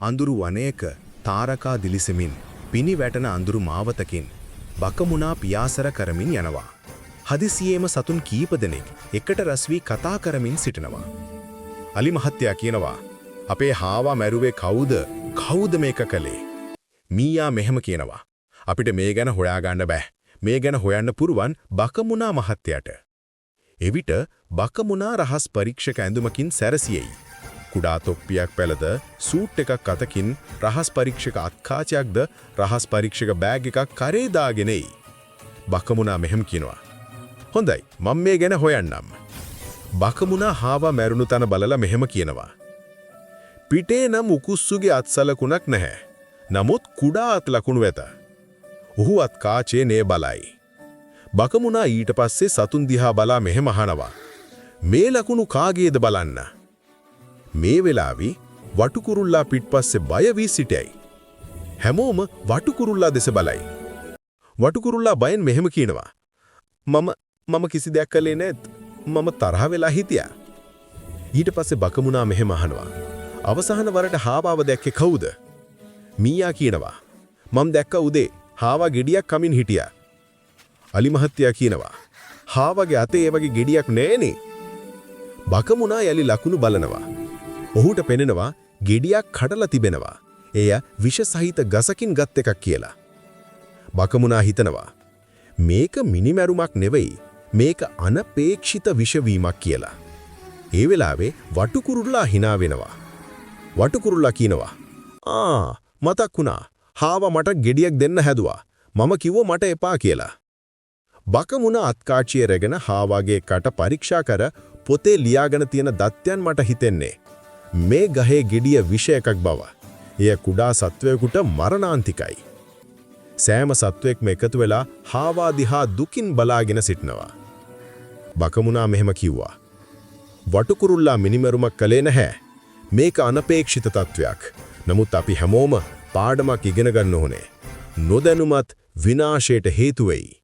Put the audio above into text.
අඳුරු වනයක තාරකා දිලිසෙමින් පිනි වැටෙන අඳුරු මාවතකින් බකමුණා පියාසර කරමින් යනවා. හදිසියේම සතුන් කීප දෙනෙක් එකට රැස් වී කතා කරමින් සිටිනවා. අලි මහත්තයා කියනවා, අපේ හාවා මැරුවේ කවුද? කවුද මේක කළේ? මීයා මෙහෙම කියනවා, අපිට මේ ගැන හොයාගන්න බෑ. මේ ගැන හොයන්න පුරුවන් බකමුණා මහත්තයාට. එවිට බකමුණා රහස් පරීක්ෂක ඇඳුමකින් සැරසියෙයි. කුඩා තොප්පියක් පැළද සූට් එකක් අතකින් රහස් පරීක්ෂක අත්කාචයක්ද රහස් පරීක්ෂක බෑග් එකක් කරේ දාගෙන එයි. බකමුණා මෙහෙම කියනවා, හොඳයි මම මේ ගැන හොයන්නම්. බකමුණා හාවා මැරුණු තැන බලලා මෙහෙම කියනවා, පිටේ නම් උකුස්සුගේ අත්සලකුණක් නැහැ. නමුත් කුඩා අත් ලකුණු වෙත. ඔහු අත්කාචේ නේ බලයි. බකමුණා ඊට පස්සේ සතුන් දිහා බලා මෙහෙම අහනවා, මේ ලකුණු කාගේද බලන්න. මේ වෙලාවේ වටුකුරුල්ලා පිටපස්සේ බය වී සිටයි. හැමෝම වටුකුරුල්ලා දෙස බලයි. වටුකුරුල්ලා බයෙන් මෙහෙම කියනවා, මම කිසි දෙයක් කළේ නැත්. මම තරහ වෙලා හිටියා. ඊට පස්සේ බකමුණා මෙහෙම අහනවා, අවසාන වරට හාවාව දැක්කේ කවුද? මීයා කියනවා, මම දැක්ක උදේ හාවා ගෙඩියක් කමින් හිටියා. අලි මහත්තයා කියනවා, හාවාගේ අතේ ඒ වගේ ගෙඩියක් නෑනේ. බකමුණා යලි ලකුණු බලනවා. ඔහුට පෙනෙනවා ගෙඩියක් කඩලා තිබෙනවා. එය විෂ සහිත ගසකින් ගත් එකක් කියලා. බකමුණා හිතනවා, මේක මිනිමැරුමක් නෙවෙයි, මේක අනපේක්ෂිත විෂවීමක් කියලා. ඒ වෙලාවේ වටුකුරුල්ලා hina වෙනවා. වටුකුරුල්ලා කියනවා, මතක් වුණා. හාවා මට ගෙඩියක් දෙන්න හැදුවා. මම කිව්වා මට එපා කියලා. බකමුණා අත්කාචිය රැගෙන හාවාගේ කට පරීක්ෂා කර පොතේ ලියාගෙන තියෙන දත්යන් මට හිතෙන්නේ මේ ගහේ ගෙඩිය විෂ එකක් බව. එය කුඩා සත්වයෙකුට මරණාන්තිකයි. සෑම සත්වයෙක්ම එකතු වෙලා හාවා දිහා දුකින් බලාගෙන සිටනවා. බකමුණා මෙහෙම කිව්වා, වටුකුරුල්ලා මිනිමරුමක් කළේ නැහැ. මේක අනපේක්ෂිත තත්වයක්. නමුත් අපි හැමෝම පාඩමක් ඉගෙන ගන්න ඕනේ. නොදැනුමත් විනාශයට හේතු වෙයි.